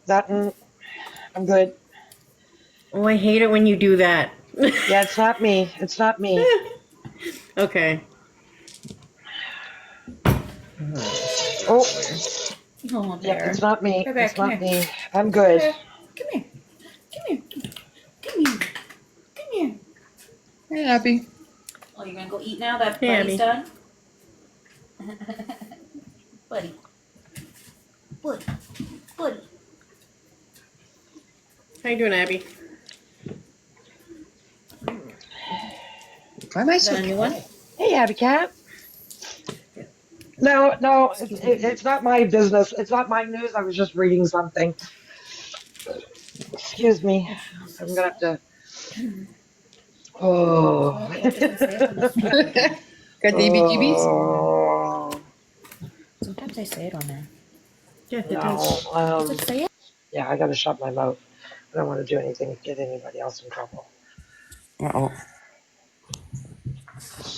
Nothing. I'm good. Oh, I hate it when you do that. Yeah, it's not me. It's not me. Okay. Oh, Oh, yep, there. it's not me. Go back. It's Come not here. me. I'm good. Come here. Come here. Come here. Come here. Hey, Abby. Oh, you're gonna go eat now that Hey, Buddy's Abby. done? Buddy. Buddy. Buddy. How you doing, Abby? Why am I Is so that a new one? Hey, Abby Cat. No, it's not my business. It's not my news. I was just reading something. Excuse me. I'm gonna have to. Oh. Oh, what does it say on the screen? Got the EBGBs? Oh. Sometimes I say it on there. Yeah, it No. does. Does it say it? Yeah, I gotta shut my mouth. I don't want to do anything to get anybody else in trouble. Uh-oh.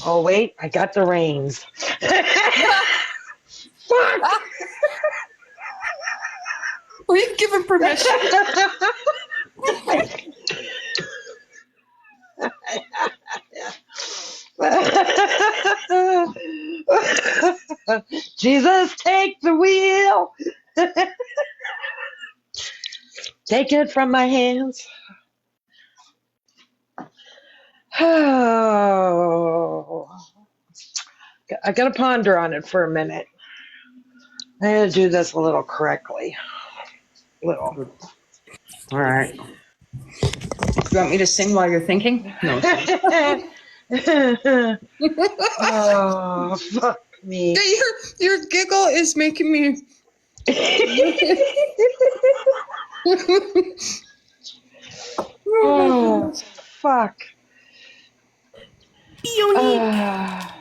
Oh wait, I got the reins. Fuck! We've given permission. Jesus, take the wheel. Take it from my hands. Oh, I gotta ponder on it for a minute. I gotta do this a little correctly. Little. All right. You want me to sing while you're thinking? No. Oh, fuck me. Your giggle is making me. Oh, fuck. Bionique.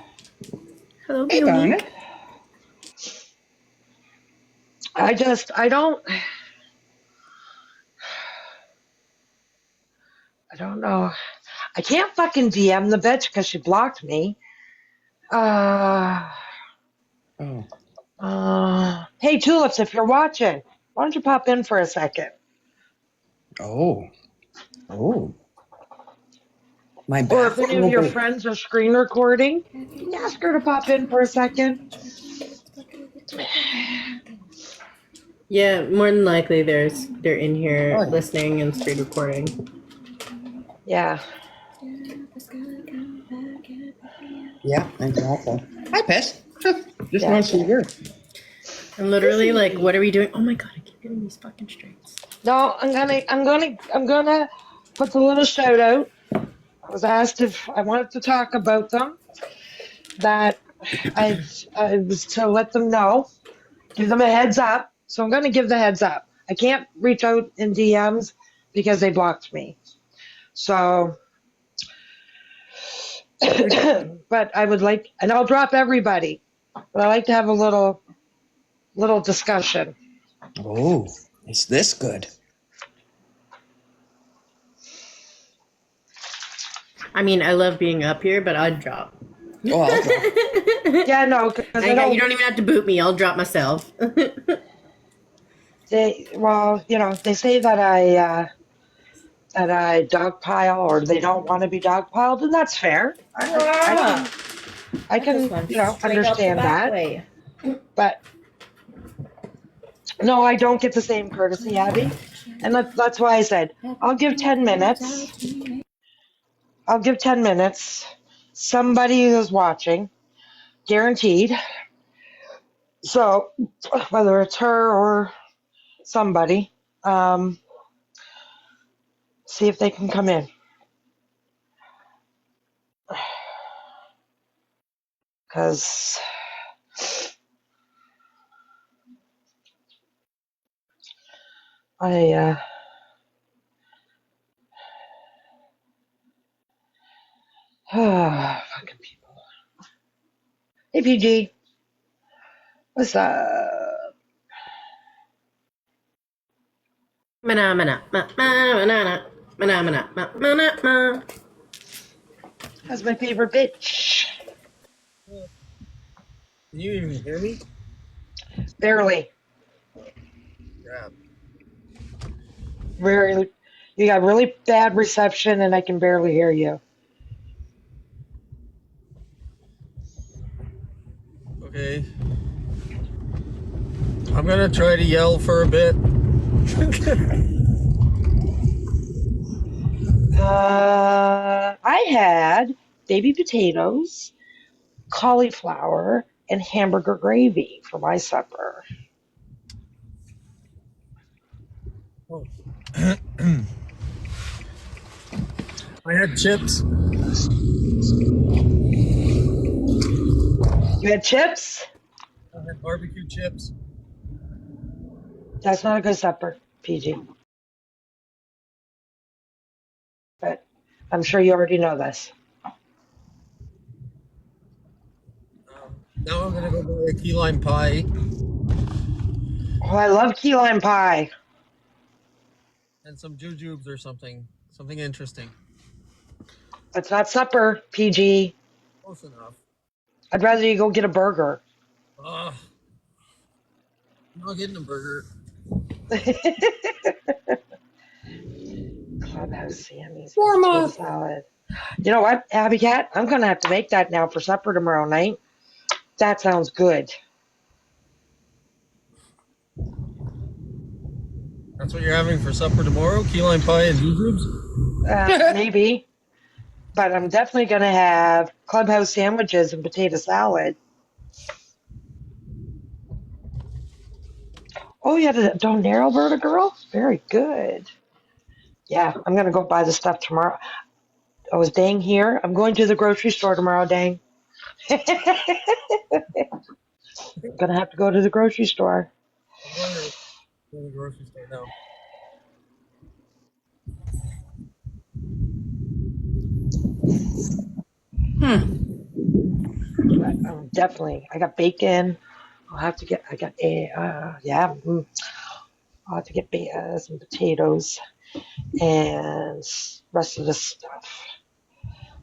Hello, Hey, Bionique. Bonnet. I don't know. I can't fucking DM the bitch because she blocked me. Hey, Tulips, if you're watching, why don't you pop in for a second? Oh. My Or bad. if any of your friends are screen recording, can you ask her to pop in for a second? Yeah, more than likely they're in here Oh, yeah. listening and screen recording. Yeah. Yeah, exactly. Hi, Piss. Just Yeah. want to see you. I'm literally like, what are we doing? Oh my god, I keep getting these fucking straights. No, I'm gonna put the little shout out. I was asked if I wanted to talk about them. That I was to let them know, give them a heads up. So I'm gonna give the heads up. I can't reach out in DMs because they blocked me. So, but I would like, and I'll drop everybody. But I like to have a little discussion. Oh, is this good? I mean, I love being up here, but I'd drop. Oh, I'll drop. Yeah, no, because You don't even have to boot me. I'll drop myself. they say that I dogpile or they don't want to be dogpiled, and that's fair. I can understand that. Way. But no, I don't get the same courtesy, Abby. And that's why I said, I'll give 10 minutes. I'll give 10 minutes. Somebody who's watching, guaranteed. So whether it's her or somebody, see if they can come in. Because fucking people. Hey, PG. What's up? That's my favorite bitch. Can you even hear me? Barely. Crap. Very, you got really bad reception, and I can barely hear you. Okay. I'm gonna try to yell for a bit. I had baby potatoes, cauliflower, and hamburger gravy for my supper. Oh. I had chips. You had chips? I had barbecue chips. That's not a good supper, PG. But I'm sure you already know this. Now I'm gonna go buy a key lime pie Oh, I love key lime pie. and some jujubes or something. Something interesting. It's not supper, PG. Close enough. I'd rather you go get a burger. Ugh. I'm not getting a burger. Clubhouse Sammy's Warm potato salad. You know what, Abby Cat? I'm gonna have to make that now for supper tomorrow night. That sounds good. That's what you're having for supper tomorrow? Key lime pie and jujubes? Maybe. But I'm definitely gonna have clubhouse sandwiches and potato salad. Oh, you had a Donero Berta girl? Very good. Yeah, I'm gonna go buy the stuff tomorrow. Oh, is Dang here? I'm going to the grocery store tomorrow, Dang. Gonna have to go to the grocery store. I'm going to the grocery store now. Definitely. I got bacon. I'll have to get, yeah. I'll have to get some potatoes and rest of the stuff.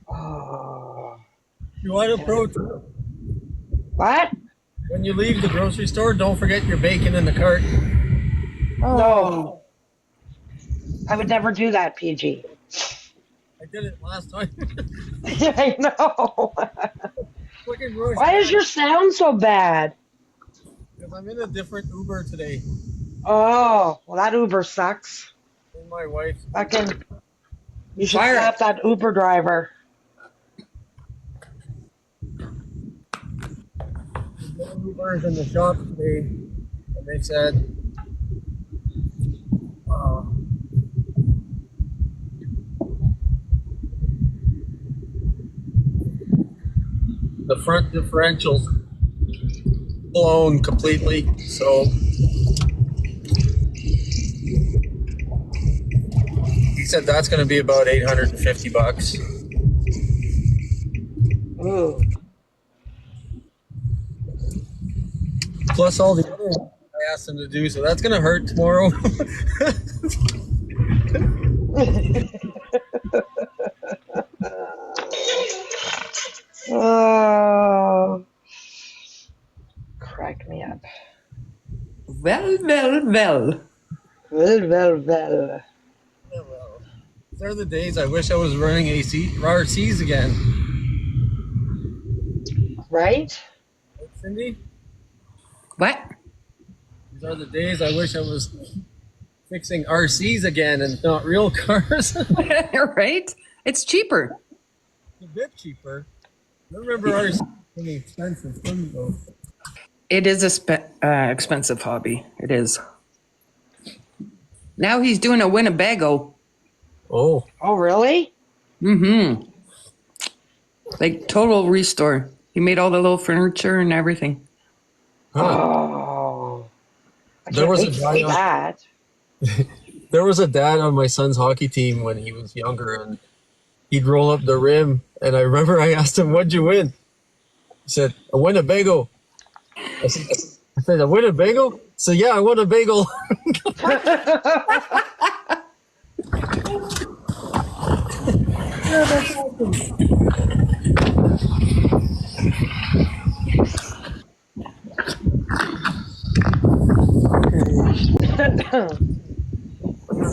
Oh. You want a pro tip? What? When you leave the grocery store, don't forget your bacon in the cart. No. I would never do that, PG. I did it last time. I know. Fucking rush. Why is your sound so bad? Because I'm in a different Uber today. Oh, well, that Uber sucks. And my wife. Fucking, you should Fire. slap that Uber driver. Ubers in the shop today, and they said, the front differential's blown completely, so he said that's going to be about $850. Ooh. Plus all the other I asked him to do, so that's going to hurt tomorrow. Oh, crack me up. Well, well, well. Well. These are the days I wish I was running RCs again. Right? Right, Cindy? What? These are the days I wish I was fixing RCs again and not real cars. Right? It's cheaper. A bit cheaper. I remember RCs being expensive, couldn't though. It is a expensive hobby. It is. Now he's doing a Winnebago. Oh. Oh, really? Mm-hmm. Like total restore. He made all the little furniture and everything. Huh. Oh. I There can't was wait a to guy see on- that. There was a dad on my son's hockey team when he was younger, and he'd roll up the rim. And I remember I asked him, "What'd you win?" He said, "A Winnebago." I said, "A Winnebago?" So yeah, I won a bagel.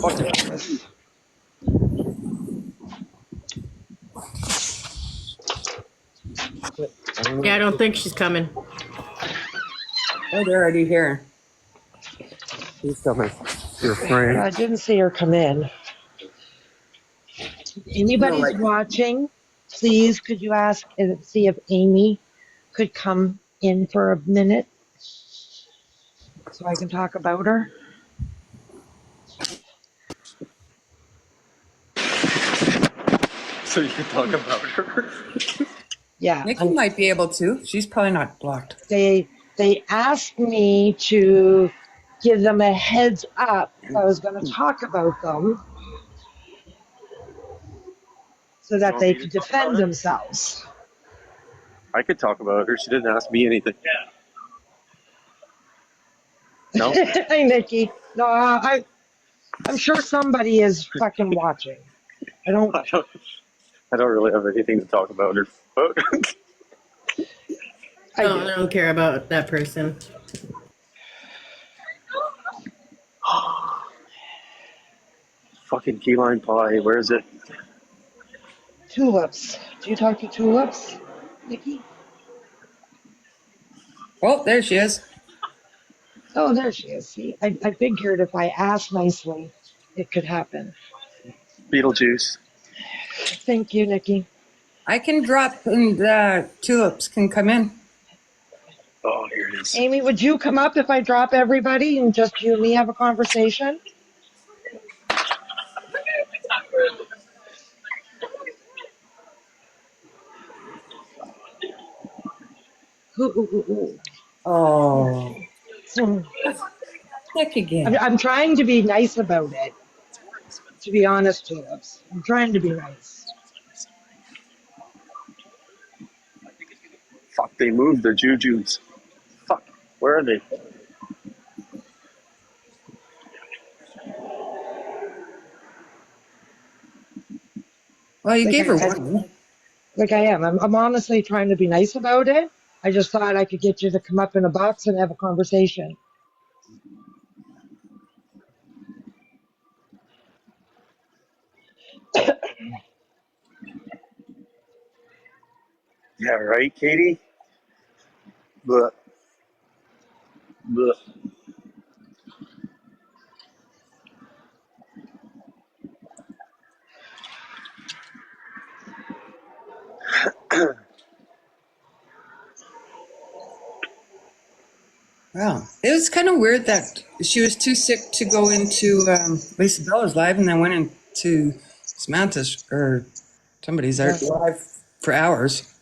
Fucking I don't know. Yeah, I don't think she's coming. Oh, they're already here. She's coming. You're Well, afraid. I didn't see her come in. No, Anybody's like, watching, please could you ask and see if Amy could come in for a minute so I can talk about her? So you can talk about her. Yeah, Nikki might be able to. She's probably not blocked. they asked me to give them a heads up if I was going to talk about them so that Want they me to could talk about defend her? themselves. I could talk about her. She didn't ask me anything. No? Hey, Nikki. No, I'm sure somebody is fucking watching. I don't. I don't really have anything to talk about her. I Oh, do. I don't care about that person. Fucking key lime pie. Where is it? Tulips. Do you talk to tulips, Nikki? Oh, there she is. Oh, there she is. See, I figured if I asked nicely, it could happen. Beetlejuice. Thank you, Nikki. I can drop and tulips can come in. Oh, here it is. Amy, would you come up if I drop everybody and just you and me have a conversation? Ooh. Oh, Hmm. Nick again. I'm trying to be nice about it. To be honest, tulips. I'm trying to be nice. Fuck, they moved their jujus. Fuck, where are they? Well, you Like gave her I, one. like I am. I'm honestly trying to be nice about it. I just thought I could get you to come up in a box and have a conversation. Yeah, right, Katie? But, Wow. It was kind of weird that she was too sick to go into Lisa Bella's live and then went into Samantha's or somebody's Yeah. live for hours.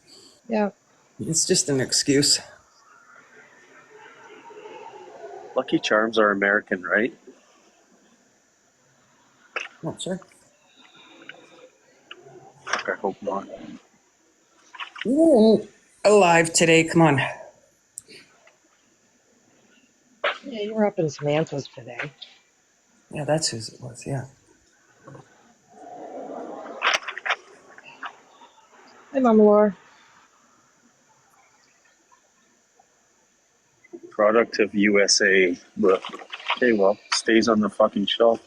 Yeah. It's just an excuse. Lucky Charms are American, right? Not sure. Fuck, I hope not. You weren't alive today. Come on. Yeah, you were up in Samantha's today. Yeah, that's who it was. Yeah. Hi, Mama Laura. Product of USA. But, okay, well, stays on the fucking shelf.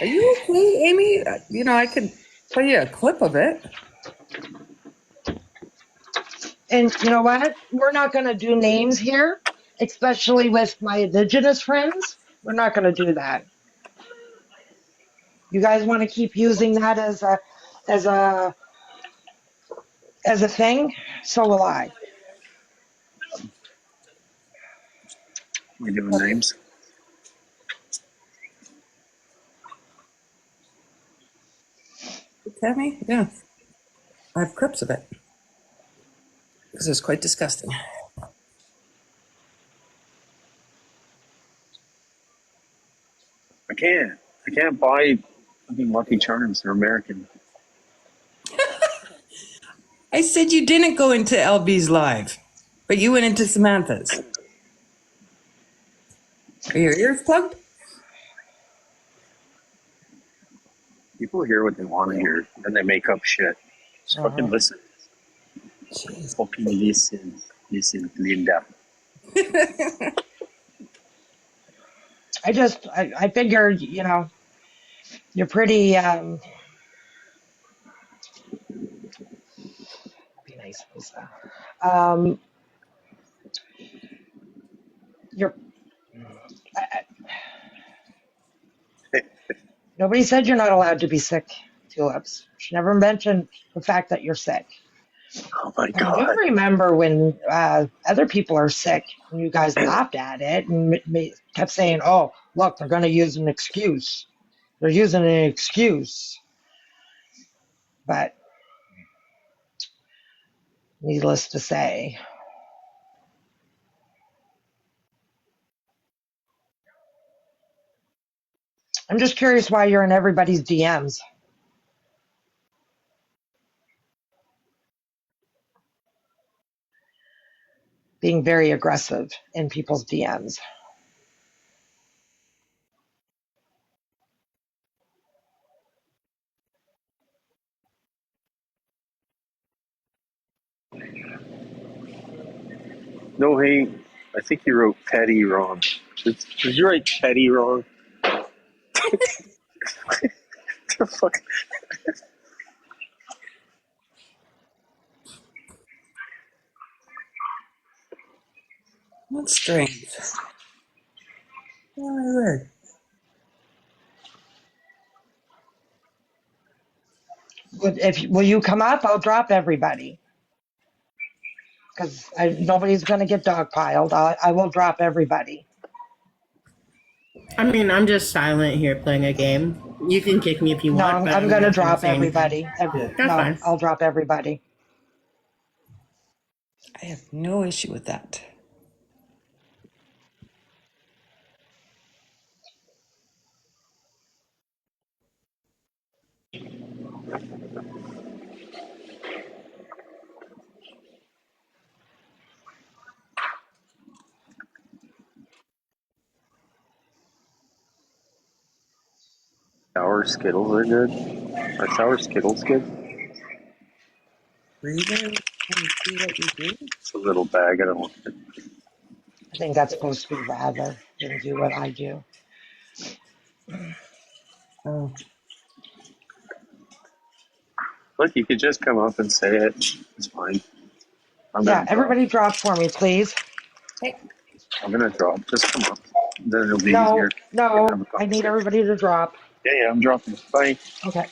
Are you okay, Amy? I could play you a clip of it. And you know what? We're not going to do names here, especially with my indigenous friends. We're not going to do that. You guys want to keep using that as a as a thing? So will I. We doing names? Tell me? Yeah. I have clips of it. Because it's quite disgusting. I can't buy fucking Lucky Charms. They're American. I said you didn't go into LB's live, but you went into Samantha's. Are your ears plugged? People hear what they want to hear, and they make up shit. Just fucking listen. Jeez. Fucking listen. Listen, Linda. I figured, You're pretty, be nice, Lisa. You're, nobody said you're not allowed to be sick, Tulips. She never mentioned the fact that you're sick. Oh my I mean, you god. remember when other people are sick and you guys laughed at it and kept saying, oh, look, they're going to use an excuse. They're using an excuse. But needless to say, I'm just curious why you're in everybody's DMs, being very aggressive in people's DMs. No, hey, I think you wrote petty wrong. Did you write petty wrong? The fuck? That's strange. Very weird. Will you come up? I'll drop everybody because nobody's going to get dogpiled. I will drop everybody. I mean, I'm just silent here playing a game. You can kick me if you No, want, but I'm going to not gonna drop say anything. everybody. That's No, fine. I'll drop everybody. I have no issue with that. Sour Skittles are good. Are sour Skittles good? Breathe in and see what you do. It's a little bag. I don't want it. I think that's supposed to be rather than do what I do. Oh, Look, you could just come up and say it. It's fine. I'm Yeah, gonna drop. everybody drop for me, please. I'm gonna drop. Just come up. Then it'll be No, easier. no, Have a I need conversation. everybody to drop. Yeah, I'm dropping. Bye. Okay.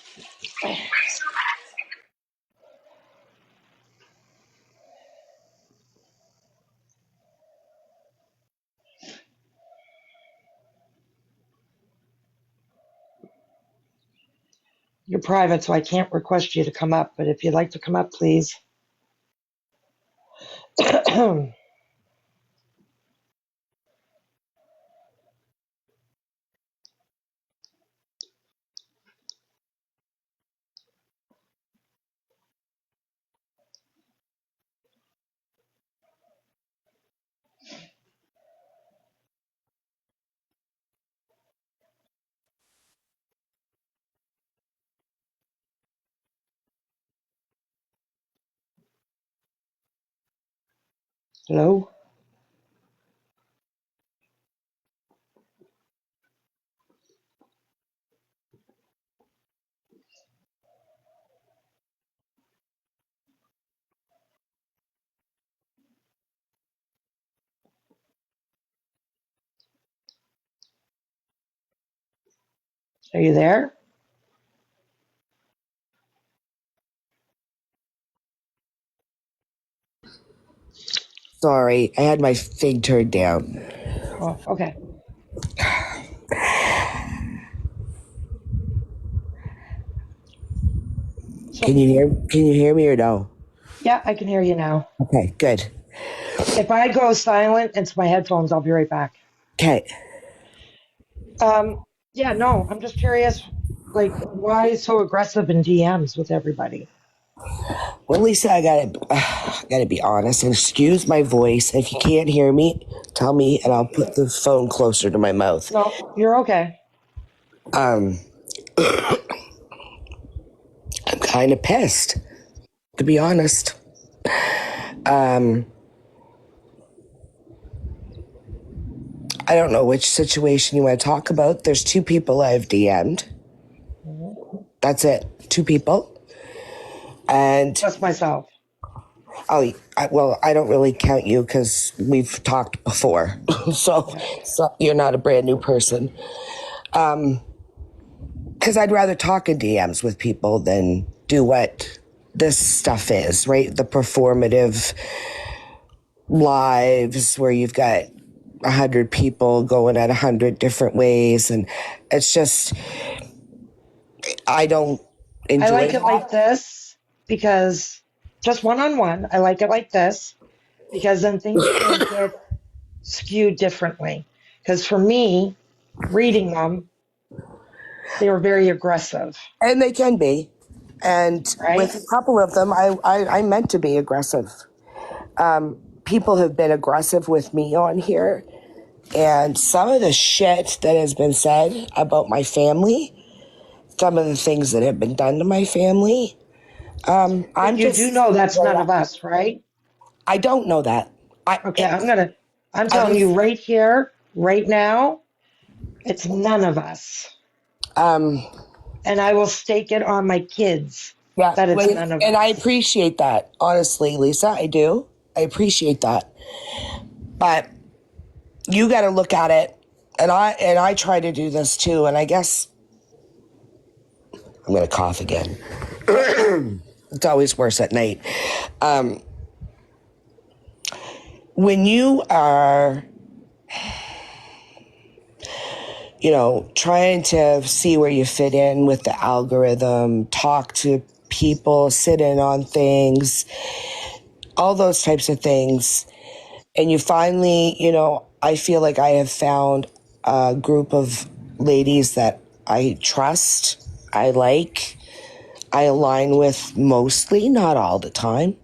You're private, so I can't request you to come up, but if you'd like to come up, please. Hello? Are you there? Sorry, I had my thing turned down. Oh, okay. So, Can you hear me or no? yeah, I can hear you now. Okay, good. If I go silent, it's my headphones. I'll be right back. Okay. Yeah, no, I'm just curious, like, why so aggressive in DMs with everybody? Well, Lisa, gotta be honest and excuse my voice. If you can't hear me, tell me and I'll put the phone closer to my mouth. No, you're okay. I'm kind of pissed, to be honest. I don't know which situation you want to talk about. There's two people I've DM'd. That's it. 2 people. And Just myself. well, I don't really count you because we've talked before. so you're not a brand new person. Because I'd rather talk in DMs with people than do what this stuff is, right? The performative lives where you've got 100 people going at 100 different ways. And it's just, I don't enjoy I like that. it like this because just one-on-one, I like it like this because then things can get skewed differently. Because for me, reading them, they were very aggressive, And they can be. And right? with a couple of them, I meant to be aggressive. People have been aggressive with me on here. And some of the shit that has been said about my family, some of the things that have been done to my family, I'm You just... do know that's none of us, right? I don't know that. Okay, I'm telling you right here, right now, it's none of us. And I will stake it on my kids that it's none of and us. I appreciate that, honestly, Lisa. I do. I appreciate that. But you got to look at it, and I try to do this too. And I guess I'm going to cough again. It's always worse at night. When you are, trying to see where you fit in with the algorithm, talk to people, sit in on things, all those types of things. And you finally, I feel like I have found a group of ladies that I trust, I like, I align with mostly, not all the time.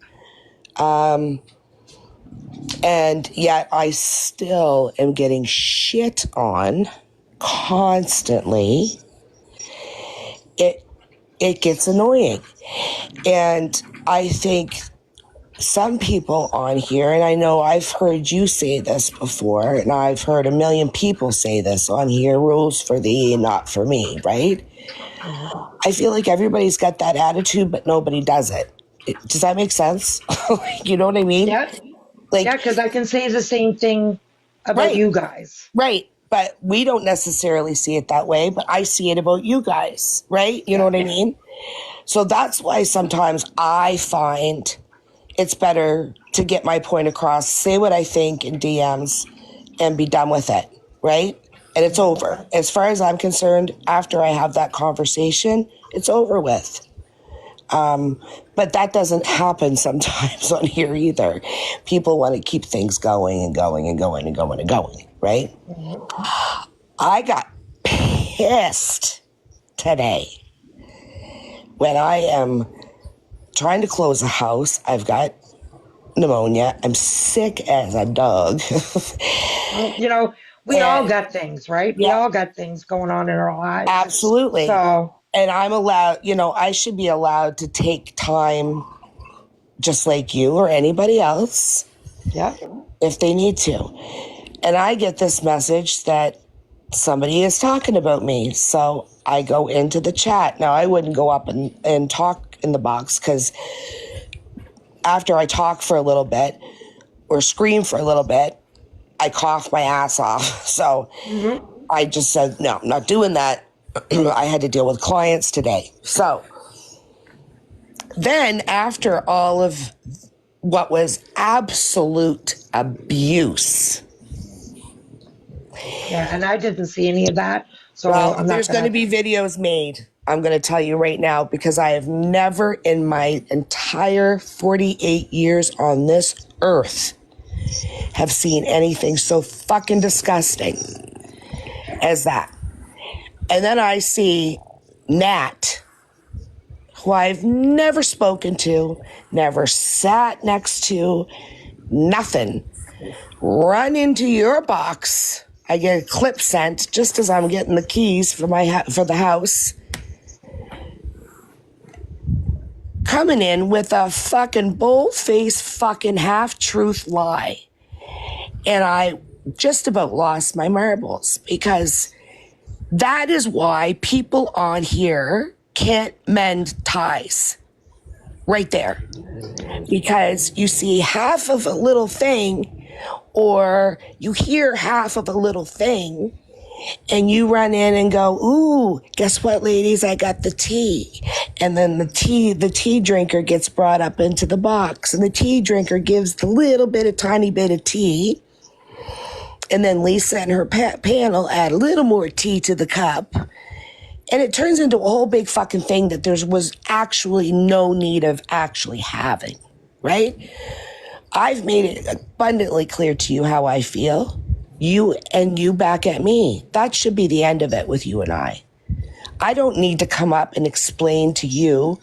And yet I still am getting shit on constantly. It gets annoying. And I think some people on here, and I know I've heard you say this before, and I've heard a million people say this on here, rules for thee and not for me, right? I feel like everybody's got that attitude, but nobody does it. Does that make sense? You know what I mean? Yeah, Like, because I can say the same thing about Right. you guys. right. But we don't necessarily see it that way, but I see it about you guys, right? You know what I mean? So that's why sometimes I find it's better to get my point across, say what I think in DMs, and be done with it, right? And it's over. As far as I'm concerned, after I have that conversation, it's over with. But that doesn't happen sometimes on here either. People want to keep things going and going and going and going and going, right? I got pissed today when I am trying to close a house. I've got pneumonia. I'm sick as a dog. We all got things, right? We Yeah. all got things going on in our lives. Absolutely. So, And I'm allowed, I should be allowed to take time just like you or anybody else yeah. if they need to. And I get this message that somebody is talking about me. So I go into the chat. Now, I wouldn't go up and talk in the box because after I talk for a little bit or scream for a little bit, I cough my ass off. So I just said, no, I'm not doing that. I had to deal with clients today. So then after all of what was absolute abuse. Yeah, and I didn't see any of that. So Well, I'm there's not going to be videos made. I'm going to tell you right now because I have never in my entire 48 years on this earth have seen anything so fucking disgusting as that. And then I see Nat, who I've never spoken to, never sat next to, nothing, run into your box. I get a clip sent just as I'm getting the keys for for the house. Coming in with a fucking bold-faced fucking half-truth lie. And I just about lost my marbles because that is why people on here can't mend ties. Right there. Because you see half of a little thing, or you hear half of a little thing, and you run in and go, ooh, guess what, ladies? I got the tea. And then the tea drinker gets brought up into the box, and the tea drinker gives the tiny bit of tea. And then Lisa and her panel add a little more tea to the cup. And it turns into a whole big fucking thing that there was actually no need of actually having, right? I've made it abundantly clear to you how I feel. You back at me. That should be the end of it with you and I. I don't need to come up and explain to you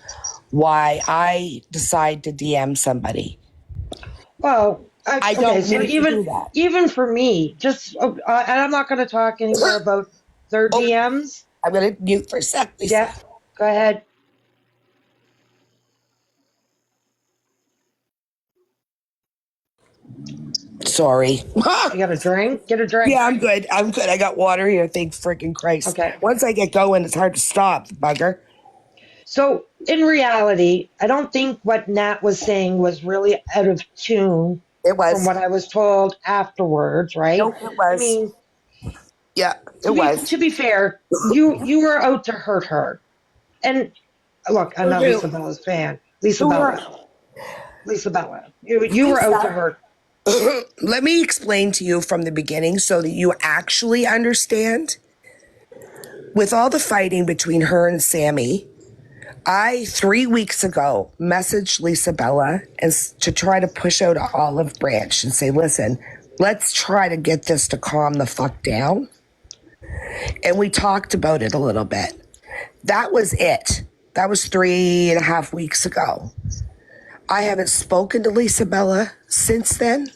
why I decide to DM somebody. Well, I don't so need to do that. even for me, just and I'm not going to talk anymore about their DMs. I'm going to mute for a sec, Lisa. Yeah, go ahead. Sorry. You got a drink? Get a drink. Yeah, I'm good. I got water here. Thank freaking Christ. Okay. Once I get going, it's hard to stop, bugger. So in reality, I don't think what Nat was saying was really out of tune It was. from what I was told afterwards, right? Nope, it was. I mean, Yeah, it was. to be fair, you were out to hurt her. And look, I'm not Who? Lisa Bella's fan. Lisa Who Bella. Lisa Bella. You were out to hurt. Let me explain to you from the beginning so that you actually understand. With all the fighting between her and Sammy, I 3 weeks ago messaged Lisa Bella to try to push out an olive branch and say, listen, let's try to get this to calm the fuck down. And we talked about it a little bit. That was it. That was 3.5 weeks ago. I haven't spoken to Lisa Bella since then.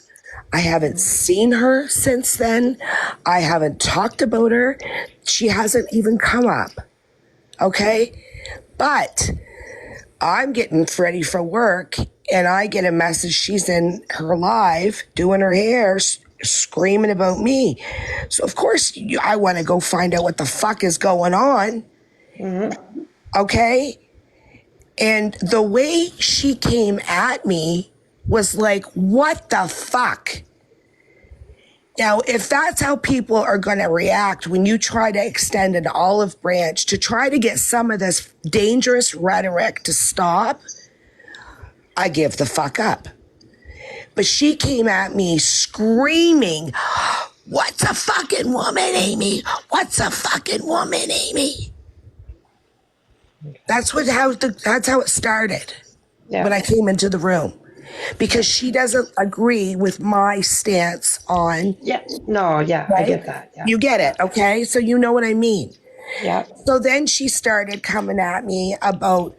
I haven't seen her since then. I haven't talked about her. She hasn't even come up. Okay? But I'm getting ready for work and I get a message. She's in her live doing her hair, screaming about me. So, of course, I want to go find out what the fuck is going on. Mm-hmm. Okay? And the way she came at me was like, what the fuck? Now, if that's how people are going to react when you try to extend an olive branch to try to get some of this dangerous rhetoric to stop, I give the fuck up. But she came at me screaming, what's a fucking woman, Amy? What's a fucking woman, Amy? That's how it started when I came into the room. Because she doesn't agree with my stance on. Yeah. No, yeah, right? I get that. Yeah. You get it, okay? So you know what I mean. Yeah. So then she started coming at me about,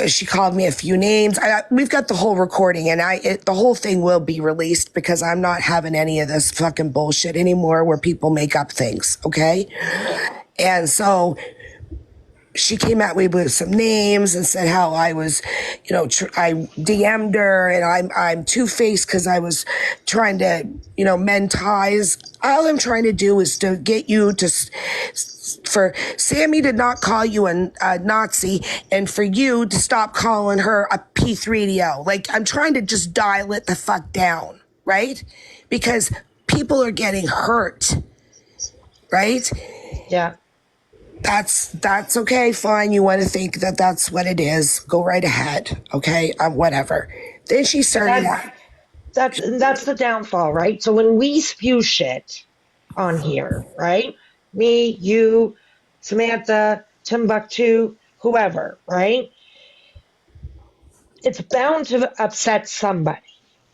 she called me a few names. We've got the whole recording and the whole thing will be released because I'm not having any of this fucking bullshit anymore where people make up things, okay? And so she came at me with some names and said how I was, I DM'd her and I'm two-faced because I was trying to, mend ties. All I'm trying to do is to get you for Sammy to not call you a Nazi and for you to stop calling her a P3DO. Like, I'm trying to just dial it the fuck down, right? Because people are getting hurt, right? Yeah. That's okay, fine. You want to think that that's what it is. Go right ahead, okay? Whatever. Then she started... That's the downfall, right? So when we spew shit on here, right? Me, you, Samantha, Timbuktu, whoever, right? It's bound to upset somebody.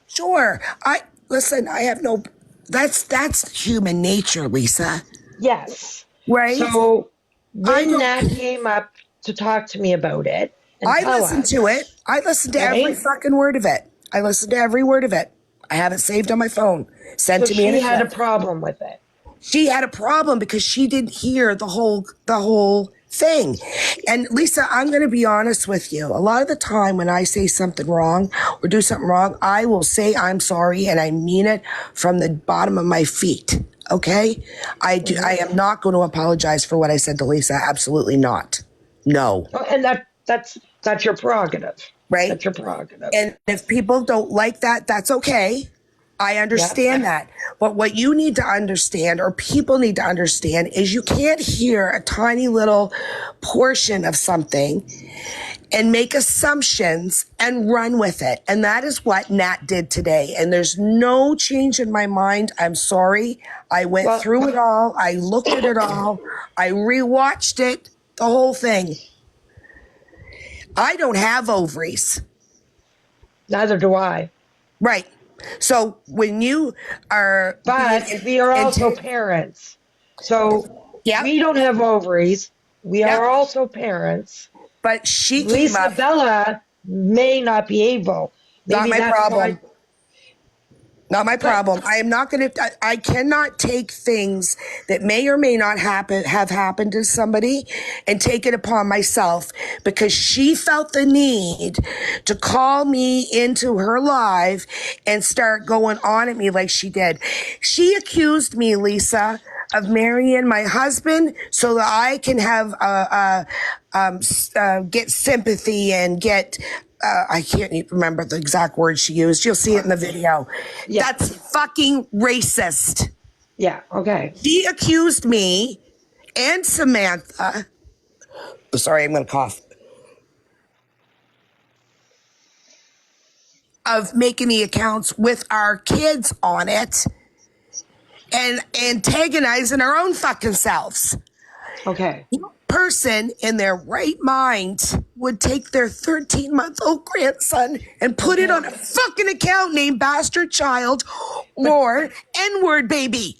Sure. I have no... That's human nature, Lisa. Yes. Right? So... when Nat came up to talk to me about it, I listened to it. I listened to every fucking word of it. I listened to every word of it. I have it saved on my phone. Sent to me. She had a problem with it. She had a problem because she didn't hear the whole thing. And Lisa, I'm going to be honest with you. A lot of the time when I say something wrong or do something wrong, I will say I'm sorry and I mean it from the bottom of my feet. Okay? I am not going to apologize for what I said to Lisa. Absolutely not. No. Oh, and that's your prerogative. Right? That's your prerogative. And if people don't like that, that's okay. I understand that. But what you need to understand, or people need to understand, is you can't hear a tiny little portion of something and make assumptions and run with it. And that is what Nat did today. And there's no change in my mind. I'm sorry. I went through it all. I looked at it all. I rewatched it, the whole thing. I don't have ovaries. Neither do I. Right. So when you are, But we are also parents. So yeah, we don't have ovaries. We Yeah. are also parents. but she came Lisa up. Bella may not be able. Not Maybe my that's problem. why- Not my problem. I am not going to, I cannot take things that may or may not have happened to somebody and take it upon myself because she felt the need to call me into her live and start going on at me like she did. She accused me, Lisa, of marrying my husband so that I can have, get sympathy and get, I can't even remember the exact words she used. You'll see it in the video. Yeah. That's fucking racist. Yeah, okay. She accused me and Samantha. Oh, sorry, I'm going to cough. Of making the accounts with our kids on it and antagonizing our own fucking selves. Okay. Person in their right mind would take their 13-month-old grandson and put it on a fucking account named Bastard Child or N-word baby.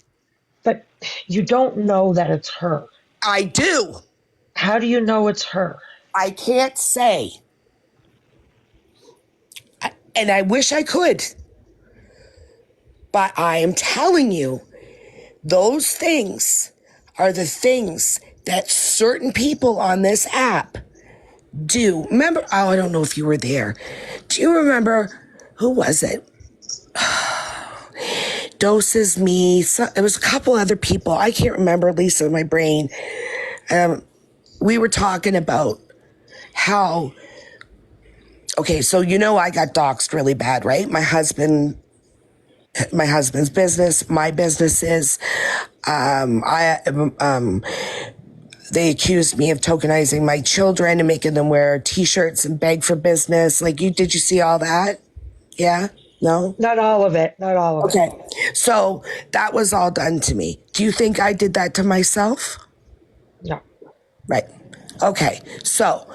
But you don't know that it's her. I do. How do you know it's her? I can't say. And I wish I could. But I am telling you, those things are the things that certain people on this app do. Remember, I don't know if you were there. Do you remember, who was it? Doses, me, it was a couple other people. I can't remember, Lisa, in my brain. We were talking about how, okay, so you know I got doxxed really bad, right? My husband's business, my businesses. They accused me of tokenizing my children and making them wear T-shirts and beg for business. Like, did you see all that? Yeah? No? Not all of it. Not all of it. Okay. So that was all done to me. Do you think I did that to myself? No. Right. Okay. So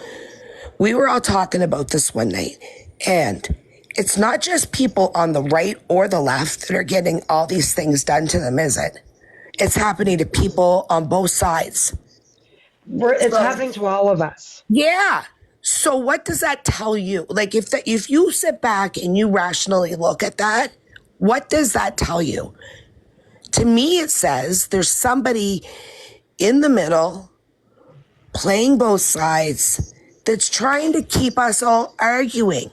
we were all talking about this one night, and it's not just people on the right or the left that are getting all these things done to them, is it? It's happening to people on both sides. It's happening to all of us. Yeah. So what does that tell you? Like if you sit back and you rationally look at that, what does that tell you? To me, it says there's somebody in the middle playing both sides that's trying to keep us all arguing.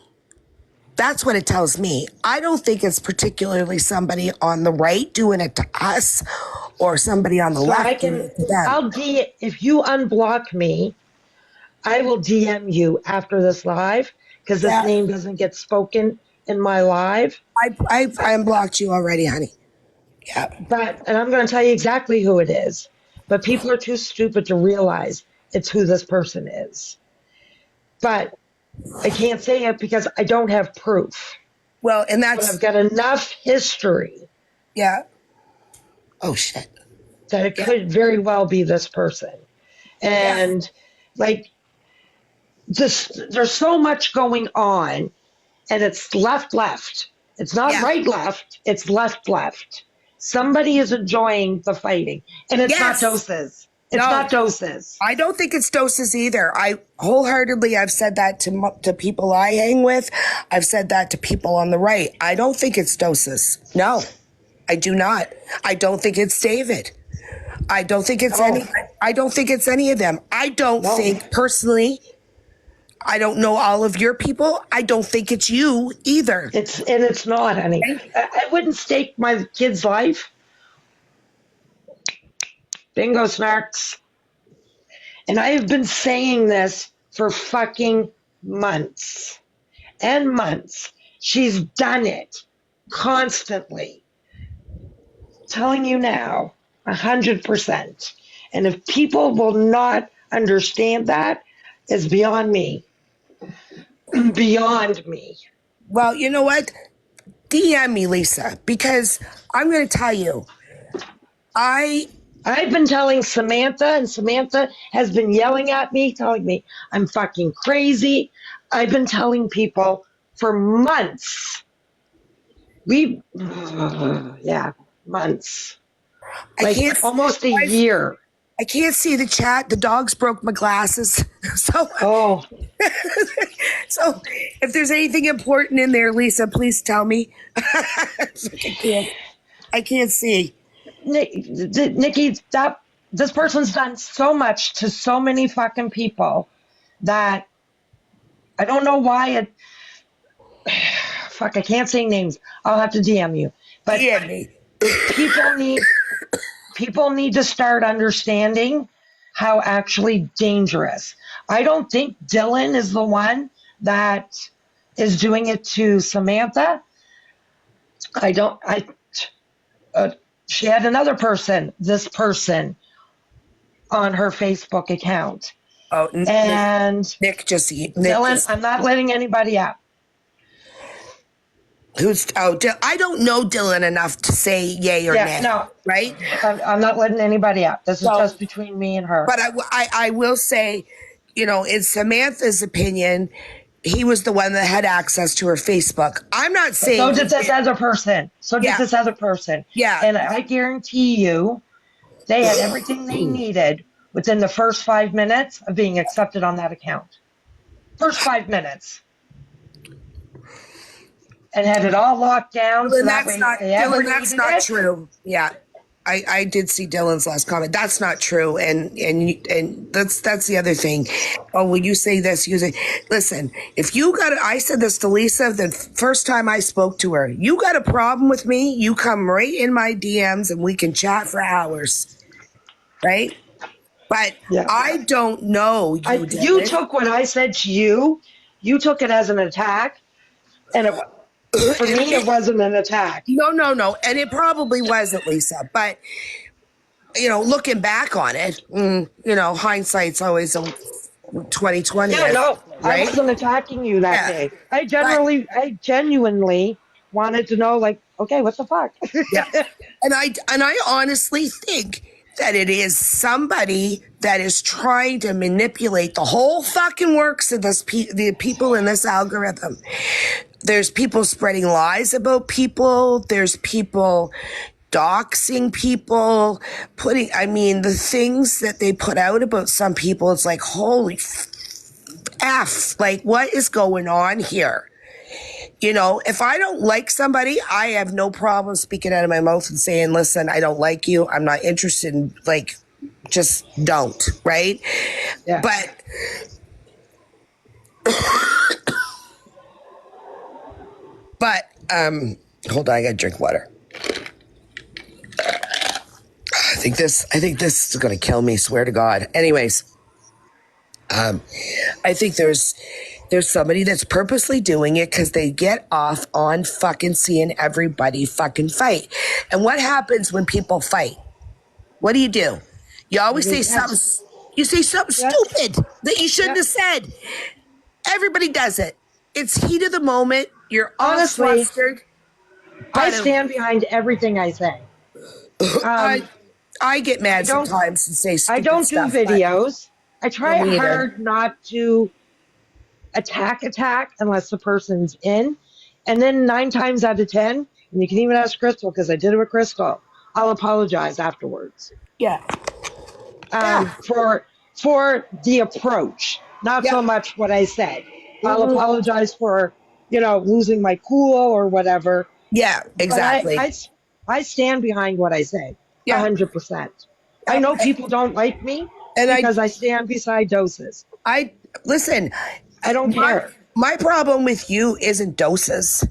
That's what it tells me. I don't think it's particularly somebody on the right doing it to us or somebody on the left doing it to them. If you unblock me, I will DM you after this live because this name doesn't get spoken in my live. I unblocked you already, honey. Yeah. And I'm going to tell you exactly who it is. But people are too stupid to realize it's who this person is. But I can't say it because I don't have proof. Well, and But that's, I've got enough history yeah. Oh, shit. that it could very well be this person. And like, there's so much going on, and it's left. It's not right, it's left. Somebody is enjoying the fighting, and it's not doses. It's not doses. I don't think it's doses either. I wholeheartedly, I've said that to people I hang with. I've said that to people on the right. I don't think it's doses. No, I do not. I don't think it's David. I don't think it's I don't think it's any of them. I don't think personally. I don't know all of your people. I don't think it's you either. It's not, honey. I wouldn't stake my kid's life. Bingo, snarks. And I have been saying this for fucking months and months. She's done it constantly. Telling you now, 100%. And if people will not understand that, it's beyond me. Beyond me. Well, you know what? DM me, Lisa, because I'm going to tell you, I've been telling Samantha, and Samantha has been yelling at me, telling me I'm fucking crazy. I've been telling people for months. Months. I Like can't almost a year. I can't see the chat. The dogs broke my glasses. So Oh, so if there's anything important in there, Lisa, please tell me. I can't see. Nikki, this person's done so much to so many fucking people that I don't know why it. Fuck, I can't say names. I'll have to DM you. But DM me. people need to start understanding how actually dangerous. I don't think Dylan is the one that is doing it to Samantha. She had another person, this person, on her Facebook account. Oh, And Nick Dylan, I'm not letting anybody out. I don't know Dylan enough to say yay or nay. No. Right? I'm not letting anybody out. This is just between me and her. But I will say, you know, in Samantha's opinion, he was the one that had access to her Facebook. I'm not saying. So did this other person. Yeah. And I guarantee you, they had everything they needed within the first 5 minutes of being accepted on that account. First 5 minutes. And had it all locked down. Well, so that's not, Dylan, that's not it. true. Yeah. I did see Dylan's last comment. That's not true. And that's the other thing. Oh, when you say this, listen, if you I said this to Lisa the first time I spoke to her, you got a problem with me, you come right in my DMs and we can chat for hours. Right? But yeah. I don't know you. You took what I said to you took it as an attack. And for me, it wasn't an attack. No. And it probably wasn't, Lisa. But, you know, looking back on it, you know, hindsight's always 2020. Yeah, no, right? I wasn't attacking you that day. I genuinely wanted to know, like, okay, what the fuck? Yeah. And I honestly think that it is somebody that is trying to manipulate the whole fucking works of the people in this algorithm. There's people spreading lies about people. There's people doxing people, the things that they put out about some people, it's like, holy F, like, what is going on here? You know, if I don't like somebody, I have no problem speaking out of my mouth and saying, listen, I don't like you. I'm not interested in, like, just don't, right? Yeah. But hold on, I gotta drink water. I think this is gonna kill me, swear to God. Anyways, I think there's somebody that's purposely doing it because they get off on fucking seeing everybody fucking fight. And what happens when people fight? What do? You always say something. You say something stupid that you shouldn't have said. Everybody does it. It's heat of the moment. You're all flustered. I stand behind everything I say. I get mad sometimes and say stupid I don't do stuff, videos. I try Me neither. hard not to attack unless the person's in. And then 9 times out of 10, and you can even ask Crystal because I did it with Crystal, I'll apologize afterwards. Yeah. For the approach, not so much what I said. I'll apologize for, losing my cool or whatever. Yeah, exactly. I stand behind what I say, 100%. I know people don't like me because I stand beside doses. Listen, I don't care. My problem with you isn't doses.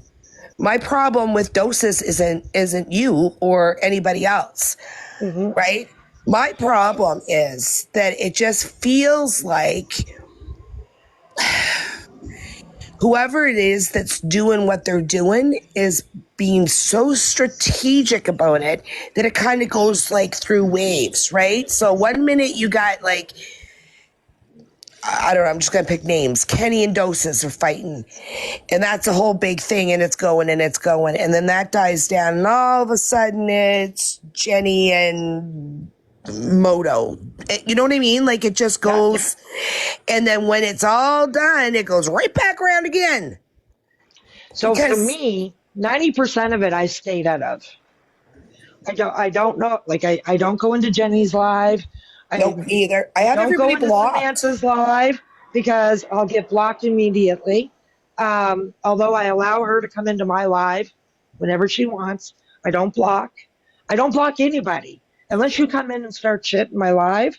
My problem with doses isn't you or anybody else, right? My problem is that it just feels like whoever it is that's doing what they're doing is being so strategic about it that it kind of goes like through waves, right? So 1 minute you got like, I don't know, I'm just going to pick names. Kenny and Doses are fighting. And that's a whole big thing, and it's going and it's going. And then that dies down, and all of a sudden it's Jenny and Moto. You know what I mean? Like it just goes. And then when it's all done, it goes right back around again. So for Because me, 90% of it I stayed out of. I don't know, like I don't go into Jenny's live. nope, I either. I have don't go everybody into blocked. Samantha's live because I'll get blocked immediately. Although I allow her to come into my live whenever she wants, I don't block. I don't block anybody unless you come in and start shit in my live.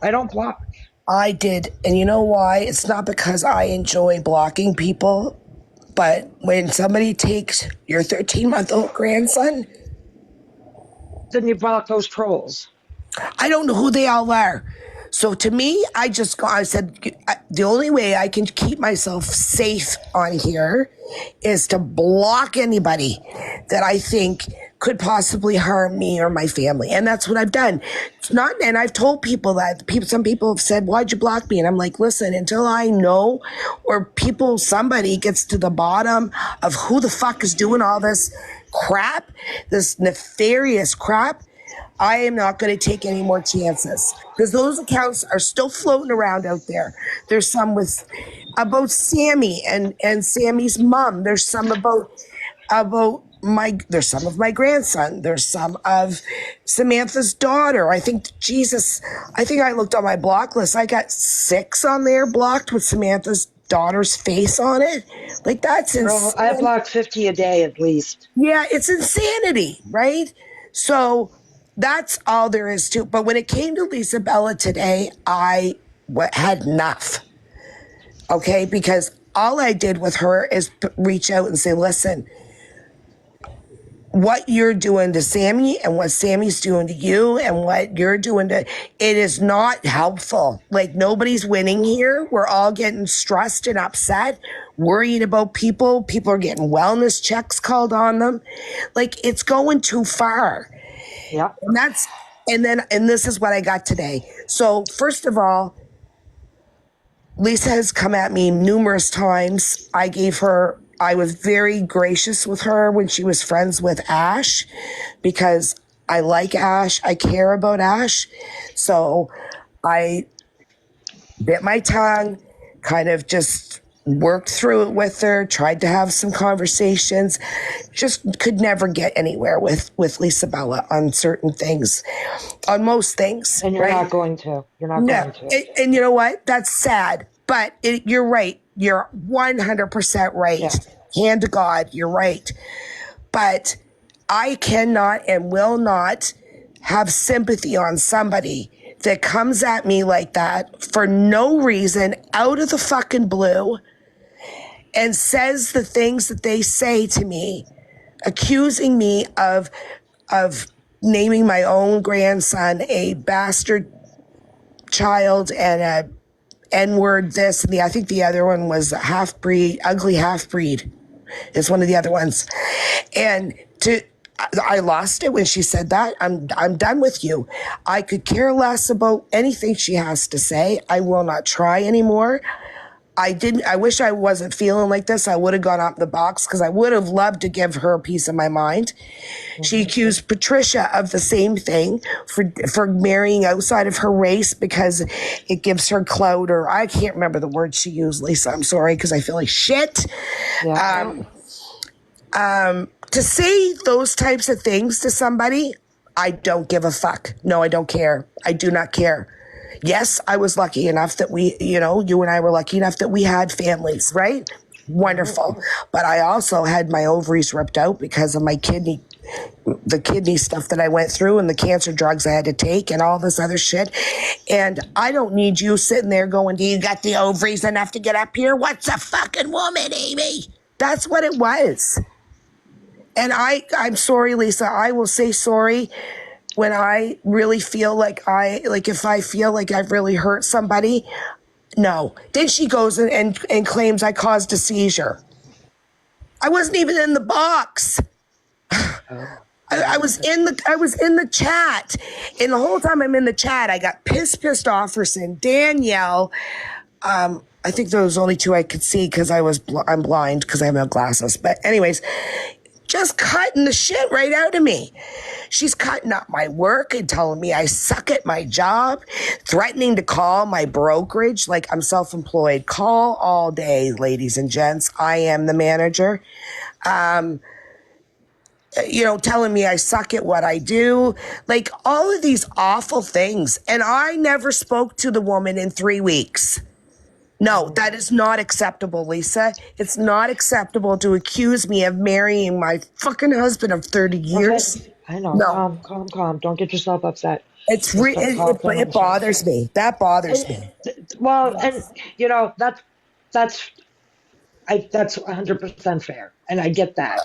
I don't block. I did. And you know why? It's not because I enjoy blocking people, but when somebody takes your 13-month-old grandson, Then you block those trolls. I don't know who they all are. So to me, I said, the only way I can keep myself safe on here is to block anybody that I think could possibly harm me or my family. And that's what I've done. It's not, and I've told people that some people have said, why'd you block me? And I'm like, listen, until I know or somebody gets to the bottom of who the fuck is doing all this crap, this nefarious crap, I am not going to take any more chances because those accounts are still floating around out there. There's some about Sammy and Sammy's mom. There's some about there's some of my grandson. There's some of Samantha's daughter. I think I looked on my block list. I got 6 on there blocked with Samantha's daughter's face on it. Like that's Girl, I insane. block 50 a day at least. Yeah, it's insanity, right? So that's all there is to it. But when it came to Lisa Bella today, I had enough. Okay, because all I did with her is reach out and say, listen, what you're doing to Sammy and what Sammy's doing to you and what you're doing it is not helpful. Like nobody's winning here. We're all getting stressed and upset, worried about people. People are getting wellness checks called on them. Like it's going too far. Yeah. And this is what I got today. So first of all, Lisa has come at me numerous times. I was very gracious with her when she was friends with Ash because I like Ash. I care about Ash. So I bit my tongue, kind of just worked through it with her, tried to have some conversations, just could never get anywhere with Lisa Bella on certain things, on most things. And you're right? not going to. You're not No. going to. And you know what? That's sad. But you're right. You're 100% right. Yeah. Hand to God, you're right. But I cannot and will not have sympathy on somebody that comes at me like that for no reason, out of the fucking blue, and says the things that they say to me, accusing me of naming my own grandson a bastard child and a N-word this and the, I think the other one was half-breed, ugly half-breed is one of the other ones. And I lost it when she said that. I'm done with you. I could care less about anything she has to say. I will not try anymore. I wish I wasn't feeling like this. I would have gone up the box because I would have loved to give her a piece of my mind. She accused Patricia of the same thing for marrying outside of her race because it gives her clout, or I can't remember the word she used, Lisa. I'm sorry because I feel like shit. Yeah. To say those types of things to somebody, I don't give a fuck. No, I don't care. I do not care. Yes, I was lucky enough that you and I were lucky enough that we had families, right? Wonderful. But I also had my ovaries ripped out because of the kidney stuff that I went through and the cancer drugs I had to take and all this other shit. And I don't need you sitting there going, do you got the ovaries enough to get up here? What's a fucking woman, Amy? That's what it was. And I'm sorry, Lisa. I will say sorry when I really feel like if I feel like I've really hurt somebody, no. Then she goes and claims I caused a seizure. I wasn't even in the box. I was in the chat, and the whole time I'm in the chat, I got pissed off for saying Danielle. I think there was only two I could see because I'm blind because I have no glasses. But anyways, just cutting the shit right out of me. She's cutting up my work and telling me I suck at my job, threatening to call my brokerage. Like, I'm self-employed. Call all day, ladies and gents. I am the manager. Telling me I suck at what I do. Like, all of these awful things. And I never spoke to the woman in 3 weeks. No, that is not acceptable, Lisa. It's not acceptable to accuse me of marrying my fucking husband of 30 years. Okay. I know. No. Calm. Don't get yourself upset. It bothers me. That bothers me. Well, and that's 100% fair, and I get that.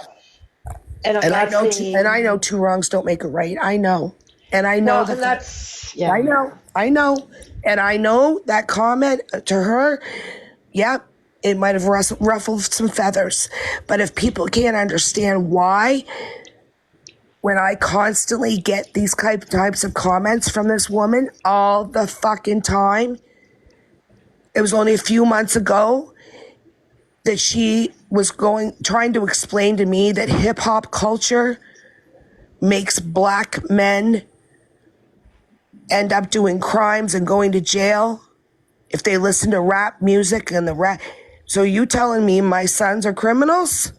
And I know two wrongs don't make a right. I know, and I know that's yeah. I know, and I know that comment to her. Yeah, it might have ruffled some feathers, but if people can't understand why, when I constantly get these types of comments from this woman all the fucking time, it was only a few months ago that she was trying to explain to me that hip hop culture makes black men end up doing crimes and going to jail if they listen to rap music and the rap. So you telling me my sons are criminals?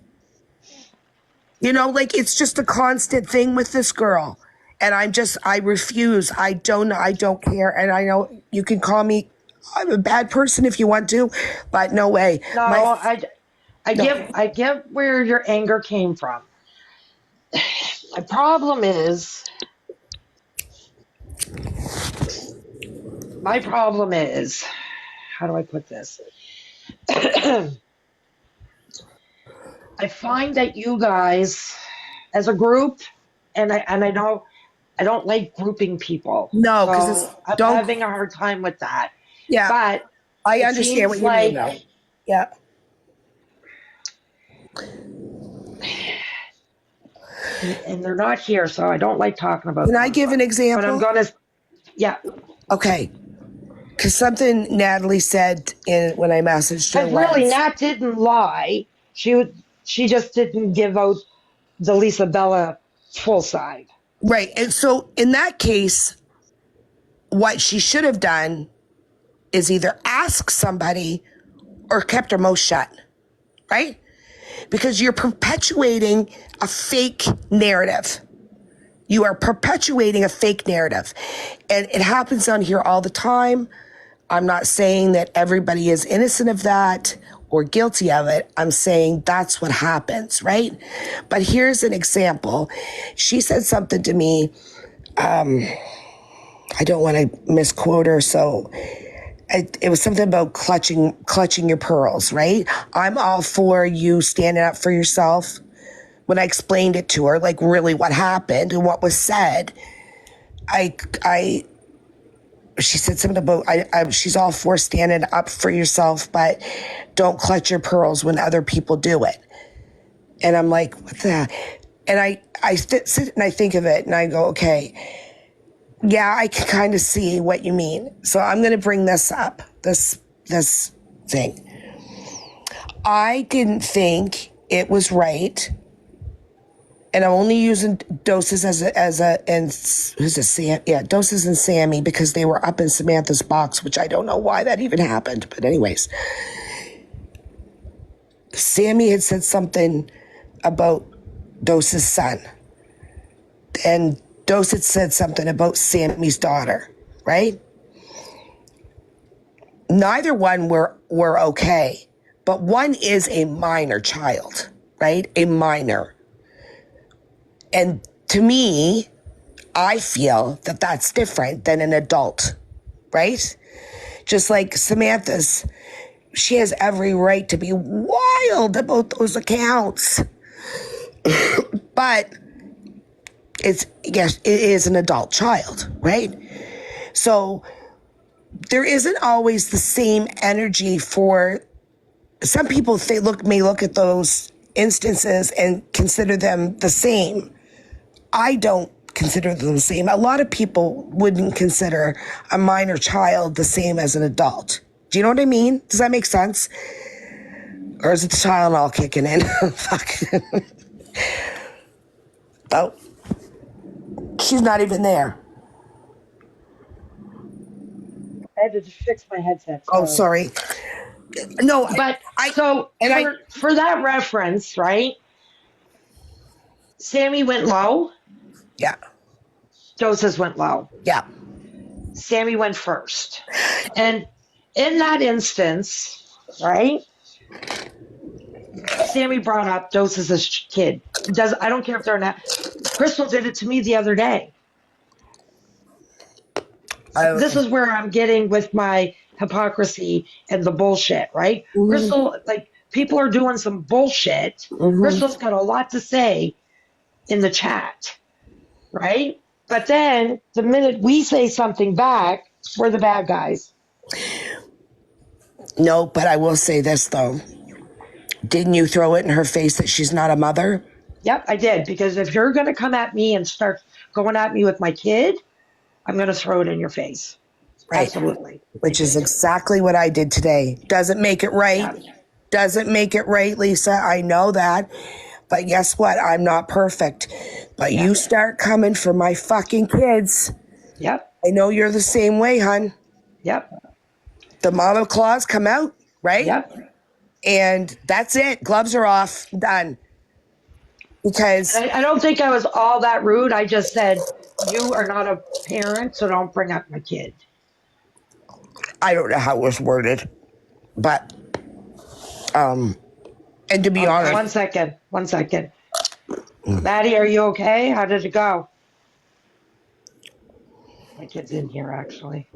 It's just a constant thing with this girl. And I refuse. I don't care. And I know you can call me, I'm a bad person if you want to, but no way. No, I get where your anger came from. My problem is, how do I put this? I find that you guys, as a group, and I know I don't like grouping people. No, because I'm having a hard time with that. Yeah, but I understand what you mean, though. Yeah. And they're not here, so I don't like talking about Can them. I give an example? But I'm going to, yeah. Okay. Because something Natalie said when I messaged her. And really, Nat didn't lie. She just didn't give out the Lisa Bella full side. Right. And so in that case, what she should have done is either ask somebody or kept her mouth shut. Right? Because you're perpetuating a fake narrative. You are perpetuating a fake narrative. And it happens on here all the time. I'm not saying that everybody is innocent of that or guilty of it. I'm saying that's what happens, right? But here's an example. She said something to me. I don't want to misquote her, so it was something about clutching your pearls, right? I'm all for you standing up for yourself. When I explained it to her, like really what happened and what was said, she said something about she's all for standing up for yourself, but don't clutch your pearls when other people do it. And I'm like, what the? And I sit and I think of it and I go, okay, yeah, I can kind of see what you mean. So I'm going to bring this up, this thing. I didn't think it was right. And I'm only using Doses and who's this? Sam? Yeah, Doses and Sammy because they were up in Samantha's box, which I don't know why that even happened. But anyways, Sammy had said something about Doses' son, and Dose had said something about Sammy's daughter, right? Neither one were okay, but one is a minor child, right? A minor. And to me, I feel that that's different than an adult, right? Just like Samantha's, she has every right to be wild about those accounts. But yes, it is an adult child, right? So there isn't always the same energy for some people. May look at those instances and consider them the same. I don't consider them the same. A lot of people wouldn't consider a minor child the same as an adult. Do you know what I mean? Does that make sense? Or is it the Tylenol kicking in? Fuck. Oh, she's not even there. I had to fix my headset. Oh, sorry. No, But and for that reference, right? Sammy went low. yeah, Doses went low. yeah. Sammy went first. And in that instance, right? Sammy brought up Doses' kid. I don't care if they're not. Crystal did it to me the other day. This is where I'm getting with my hypocrisy and the bullshit, right? Crystal, like, people are doing some bullshit. Crystal's got a lot to say in the chat, right? But then the minute we say something back, we're the bad guys. No, but I will say this though. Didn't you throw it in her face that she's not a mother? Yep, I did. Because if you're going to come at me and start going at me with my kid, I'm going to throw it in your face. Right. Absolutely. Which is exactly what I did today. Doesn't make it right. Yeah. Doesn't make it right, Lisa. I know that. But guess what? I'm not perfect. But you start coming for my fucking kids. Yep. I know you're the same way, hun. Yep. The mama claws come out, right? Yep. And that's it. Gloves are off. Done. Because I don't think I was all that rude. I just said, you are not a parent, so don't bring up my kid. I don't know how it was worded. But, and to be honest. 1 second. 1 second. Maddie, are you okay? How did it go? My kid's in here, actually.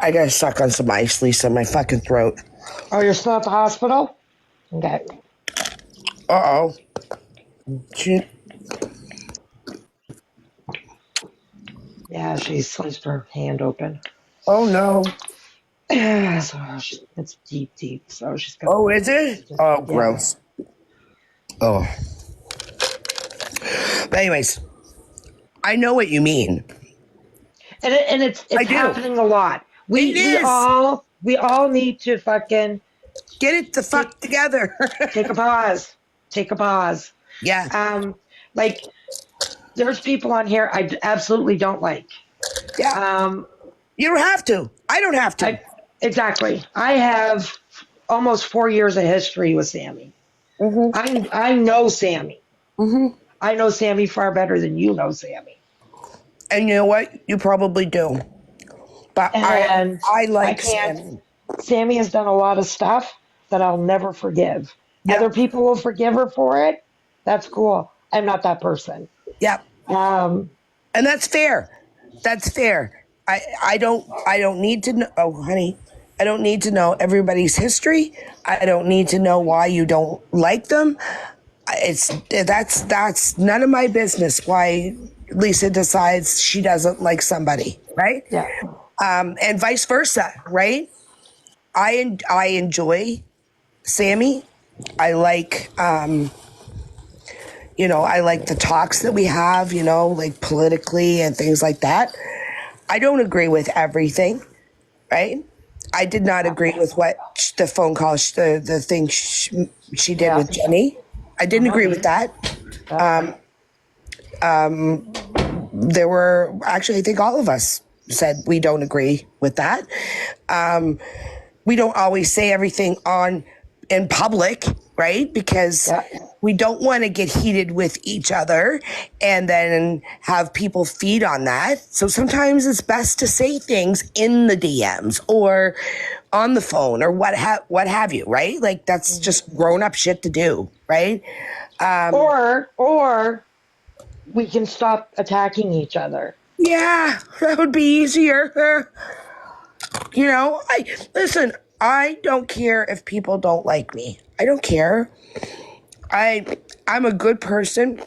I got stuck on some ice, Lisa, in my fucking throat. Oh, you're still at the hospital? Okay. Uh-oh. She, Yeah, she sliced her hand open. oh, no. It's deep. So she's got. Oh, is it? Oh, gross. Oh. But anyways, I know what you mean. And it's happening a lot. It is. We all need to fucking Get it the fuck together. take a pause. Take a pause. Yeah. Like, there's people on here I absolutely don't like. Yeah. You don't have to. I don't have to. Exactly. I have almost 4 years of history with Sammy. I know Sammy. I know Sammy far better than you know Sammy. And you know what? You probably do. But And I like I can't- Sammy. Sammy has done a lot of stuff that I'll never forgive. Yeah. Other people will forgive her for it. That's cool. I'm not that person. Yep. And that's fair. That's fair. I don't need to know. Oh, honey, I don't need to know everybody's history. I don't need to know why you don't like them. That's none of my business why Lisa decides she doesn't like somebody, right? Yeah. And vice versa, right? I enjoy Sammy. I like I like the talks that we have, like politically and things like that. I don't agree with everything, right? I did not agree with what the phone call, the thing she did with Jenny. I didn't agree with that. There were actually, I think all of us said we don't agree with that. We don't always say everything in public, right? Because we don't want to get heated with each other and then have people feed on that. So sometimes it's best to say things in the DMs or on the phone or what have you, right? Like that's just grown up shit to do, right? Or we can stop attacking each other. Yeah, that would be easier. Listen, I don't care if people don't like me. I don't care. I'm a good person.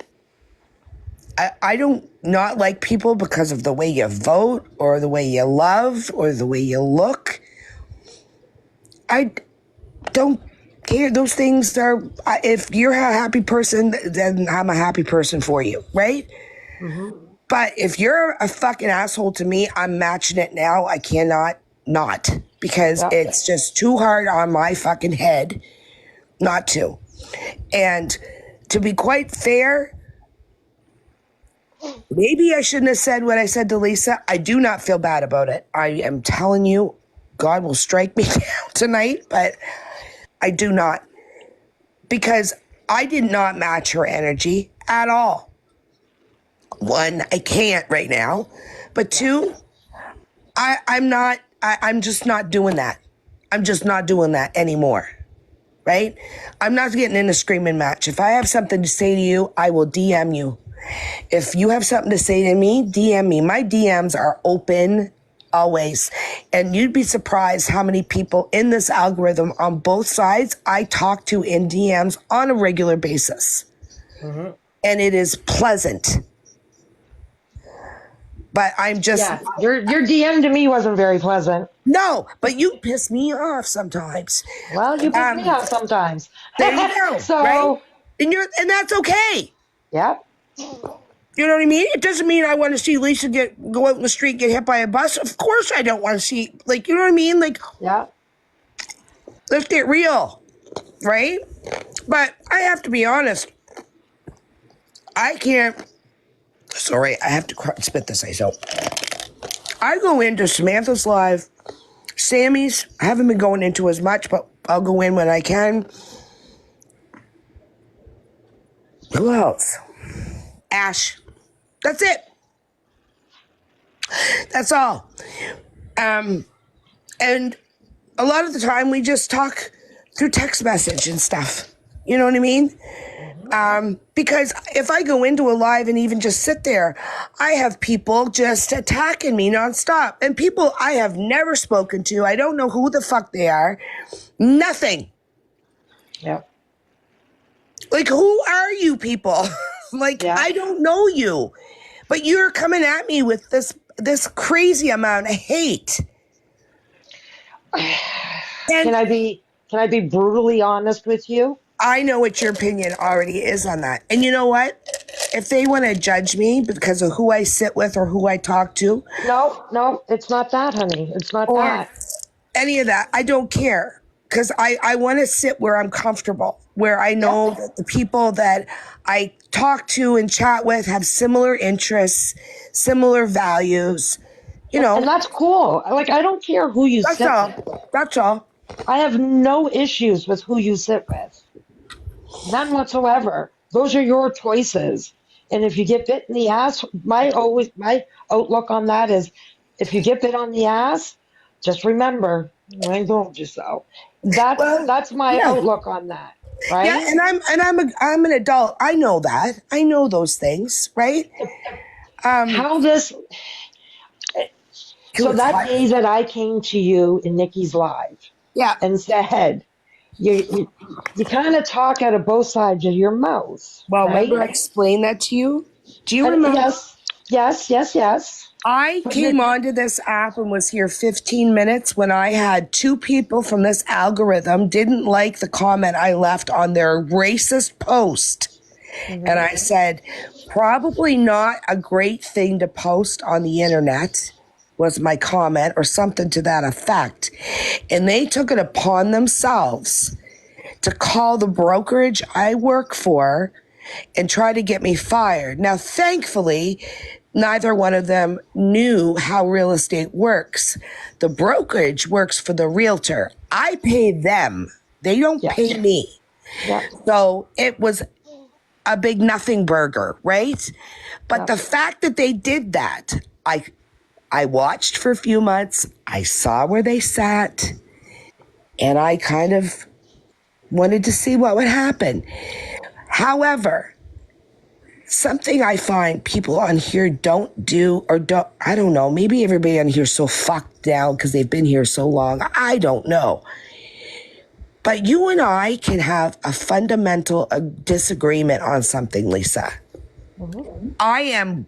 I don't not like people because of the way you vote or the way you love or the way you look. I don't care. Those things are, if you're a happy person, then I'm a happy person for you, right? But if you're a fucking asshole to me, I'm matching it now. I cannot not, because it's just too hard on my fucking head not to. And to be quite fair, maybe I shouldn't have said what I said to Lisa. I do not feel bad about it. I am telling you, God will strike me down tonight, but I do not. Because I did not match her energy at all. One, I can't right now. But two, I'm just not doing that. I'm just not doing that anymore. Right? I'm not getting in a screaming match. If I have something to say to you, I will DM you. If you have something to say to me, DM me. My DMs are open always. And you'd be surprised how many people in this algorithm on both sides I talk to in DMs on a regular basis. And it is pleasant. But I'm just... Yeah, your DM to me wasn't very pleasant. No, but you piss me off sometimes. Well, you piss me off sometimes. There you go. So, right? And that's okay. yeah. You know what I mean? It doesn't mean I want to see Lisa go out in the street, get hit by a bus. Of course I don't want to see, like, you know what I mean? Like, Yeah. let's get real, right? But I have to be honest. I can't. Sorry, I have to spit this ice out. I go into Samantha's live, Sammy's. I haven't been going into as much, but I'll go in when I can. Who else? Ash. That's it. That's all. And a lot of the time we just talk through text message and stuff. You know what I mean? Because if I go into a live and even just sit there, I have people just attacking me nonstop. And people I have never spoken to. I don't know who the fuck they are. Nothing. Yeah. Like, who are you people? Like, Yeah. I don't know you. But you're coming at me with this crazy amount of hate. And Can I be brutally honest with you? I know what your opinion already is on that. And you know what? If they want to judge me because of who I sit with or who I talk to, No, it's not that, honey. It's not or that. any of that, I don't care. Because I want to sit where I'm comfortable, where I know that the people that I talk to and chat with have similar interests, similar values, you know. And that's cool. Like, I don't care who you That's sit all. with. That's all. I have no issues with who you sit with. None whatsoever. Those are your choices. And if you get bit in the ass, my outlook on that is, if you get bit on the ass, just remember, you ain't told you so. That's my outlook on that, right? Yeah, and I'm an adult. I know that. I know those things, right? How this. So that day that I came to you in Nikki's live, Yeah. and said, you kind of talk out of both sides of your mouth. Well, right? remember I explained that to you? Do you remember? Yes. I came onto this app and was here 15 minutes when I had two people from this algorithm didn't like the comment I left on their racist post. And I said, probably not a great thing to post on the internet, was my comment, or something to that effect. And they took it upon themselves to call the brokerage I work for and try to get me fired. Now, thankfully, neither one of them knew how real estate works. The brokerage works for the realtor. I pay them. They don't pay me. Yeah. So it was a big nothing burger, right? But the fact that they did that, I watched for a few months. I saw where they sat, and I kind of wanted to see what would happen. However, something I find people on here don't do or don't, I don't know, maybe everybody on here is so fucked down because they've been here so long. I don't know. But you and I can have a fundamental disagreement on something, Lisa. I am